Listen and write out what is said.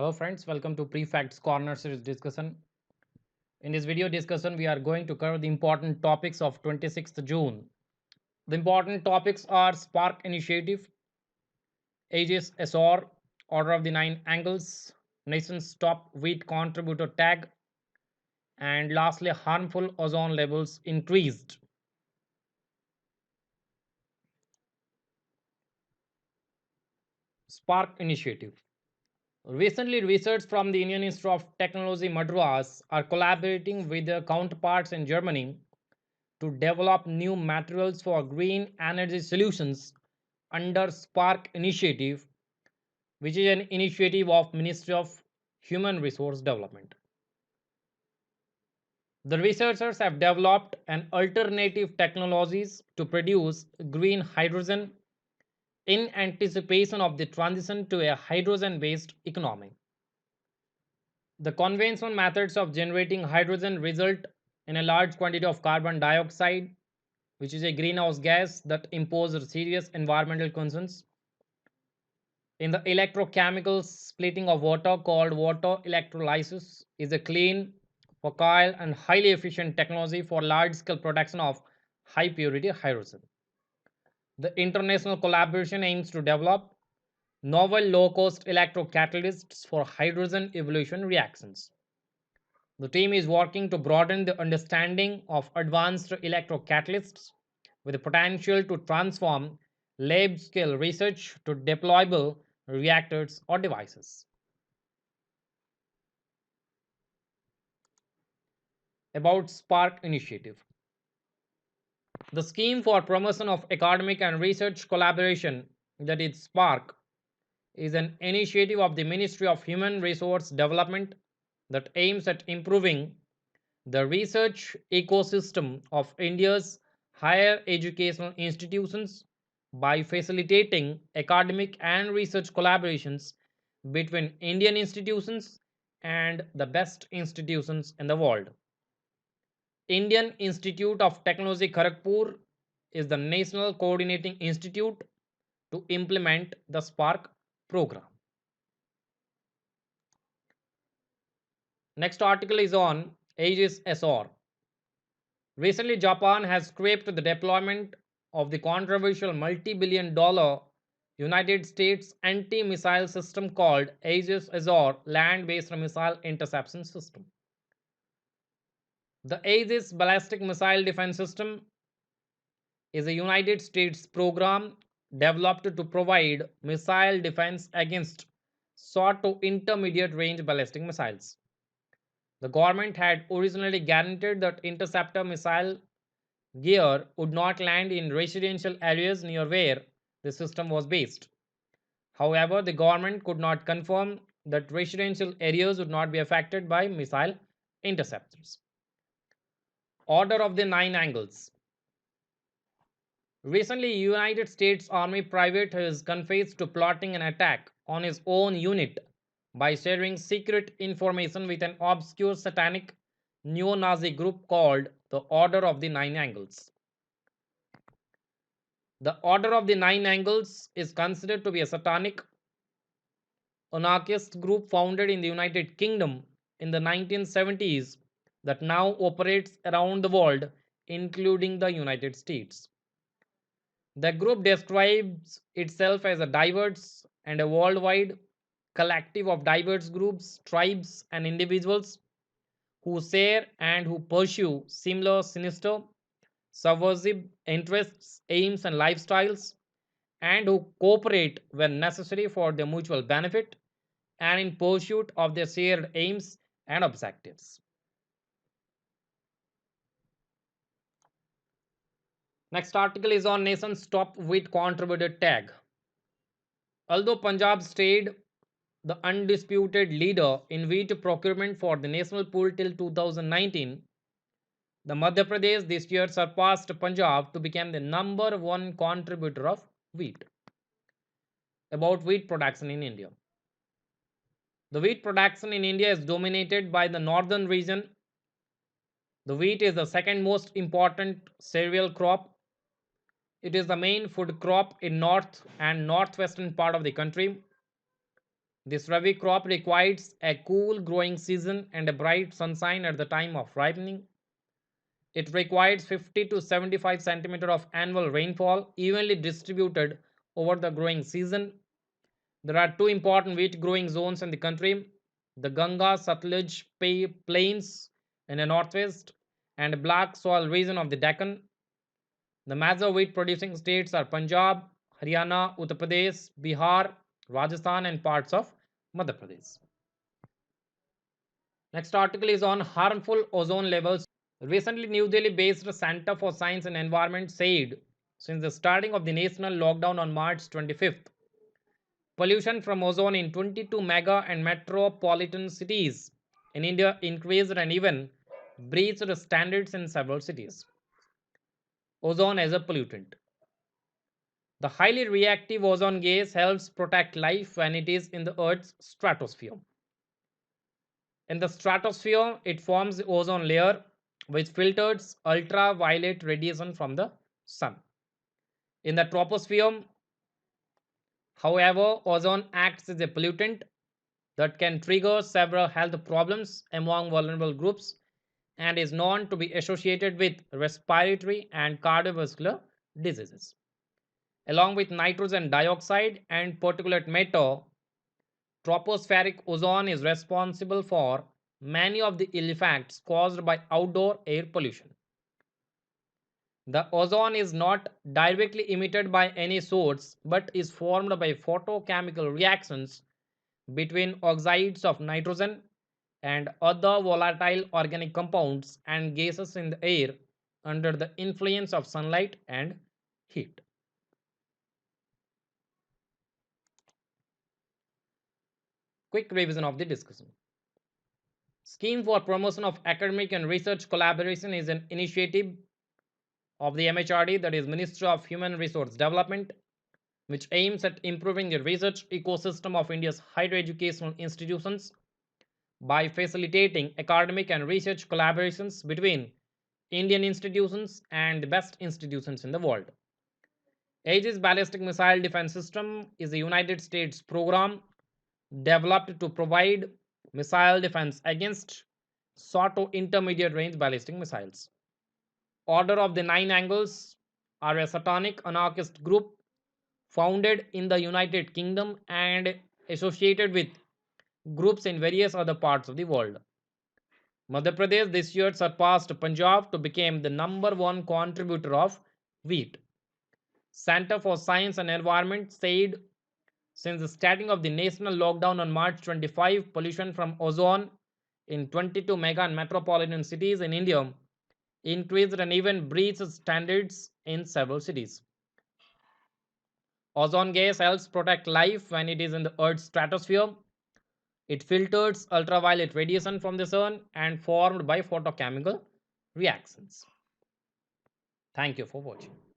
Hello friends, welcome to Prefacts Corner series discussion. In this video discussion, we are going to cover the important topics of 26th June. The important topics are Spark Initiative, Aegis SR, Order of the Nine Angles, Nation's Top Wheat Contributor Tag, and lastly, harmful ozone levels increased. Spark Initiative. Recently, research from the Indian Institute of Technology Madras are collaborating with their counterparts in Germany to develop new materials for green energy solutions under Spark Initiative, which is an initiative of Ministry of Human Resource Development. The researchers have developed an alternative technologies to produce green hydrogen in anticipation of the transition to a hydrogen based economy. The conventional methods of generating hydrogen result in a large quantity of carbon dioxide, which is a greenhouse gas that imposes serious environmental concerns. In the electrochemical splitting of water called water electrolysis is a clean, facile, and highly efficient technology for large-scale production of high-purity hydrogen. The international collaboration aims to develop novel low-cost electrocatalysts for hydrogen evolution reactions. The team is working to broaden the understanding of advanced electrocatalysts with the potential to transform lab scale research to deployable reactors or devices. About Spark Initiative. The scheme for promotion of academic and research collaboration, that is Spark, is an initiative of the Ministry of Human Resource Development that aims at improving the research ecosystem of India's higher educational institutions by facilitating academic and research collaborations between Indian institutions and the best institutions in the world. Indian Institute of Technology Kharagpur is the national coordinating institute to implement the Spark program. Next article is on Aegis SR. Recently, Japan has scrapped the deployment of the controversial multi-billion dollar United States anti-missile system called Aegis Azor land-based missile interception system. The Aegis ballistic missile defense system is a United States program developed to provide missile defense against short to intermediate range ballistic missiles. The government had originally guaranteed that interceptor missile gear would not land in residential areas near where the system was based. However, the government could not confirm that residential areas would not be affected by missile interceptors. Order of the Nine Angles. Recently, United States Army private has confessed to plotting an attack on his own unit by sharing secret information with an obscure satanic neo-Nazi group called the Order of the Nine Angles. The Order of the Nine Angles is considered to be a satanic anarchist group founded in the United Kingdom in the 1970s that now operates around the world, including the United States. The group describes itself as a diverse and a worldwide collective of diverse groups, tribes, and individuals who share and who pursue similar sinister, subversive interests, aims, and lifestyles, and who cooperate when necessary for their mutual benefit and in pursuit of their shared aims and objectives. Next article is on nation's top wheat contributor tag. Although Punjab stayed the undisputed leader in wheat procurement for the national pool till 2019, the Madhya Pradesh this year surpassed Punjab to become the number one contributor of wheat. About wheat production in India. The wheat production in India is dominated by the northern region. The wheat is the second most important cereal crop. It is the main food crop in north and northwestern part of the country. This rabi crop requires a cool growing season and a bright sunshine at the time of ripening. It requires 50 to 75 centimeter of annual rainfall evenly distributed over the growing season. There are two important wheat growing zones in the country: the Ganga Satluj plains in the northwest and black soil region of the Deccan. The major wheat producing states are Punjab, Haryana, Uttar Pradesh, Bihar, Rajasthan, and parts of Madhya Pradesh. Next article is on harmful ozone levels. Recently, New Delhi based Center for Science and Environment said since the starting of the national lockdown on March 25th, pollution from ozone in 22 mega and metropolitan cities in India increased and even breached standards in several cities. Ozone as a pollutant. The highly reactive ozone gas helps protect life when it is in the Earth's stratosphere. In the stratosphere, it forms the ozone layer, which filters ultraviolet radiation from the sun. In the troposphere, however, ozone acts as a pollutant that can trigger several health problems among vulnerable groups and is known to be associated with respiratory and cardiovascular diseases. Along with nitrogen dioxide and particulate matter, tropospheric ozone is responsible for many of the ill effects caused by outdoor air pollution. The ozone is not directly emitted by any source but is formed by photochemical reactions between oxides of nitrogen and other volatile organic compounds and gases in the air under the influence of sunlight and heat. Quick revision of the discussion. Scheme for Promotion of Academic and Research Collaboration is an initiative of the MHRD, that is Ministry of Human Resource Development, which aims at improving the research ecosystem of India's higher educational institutions by facilitating academic and research collaborations between Indian institutions and the best institutions in the world. Aegis Ballistic Missile Defense System is a United States program developed to provide missile defense against SATO intermediate range ballistic missiles. Order of the Nine Angles are a satanic anarchist group founded in the United Kingdom and associated with groups in various other parts of the world. Madhya Pradesh this year surpassed Punjab to become the number one contributor of wheat. Center for Science and Environment said since the starting of the national lockdown on March 25, pollution from ozone in 22 mega and metropolitan cities in India increased and even breached standards in several cities. Ozone gas helps protect life when it is in the Earth's stratosphere. It filters ultraviolet radiation from the sun and formed by photochemical reactions. Thank you for watching.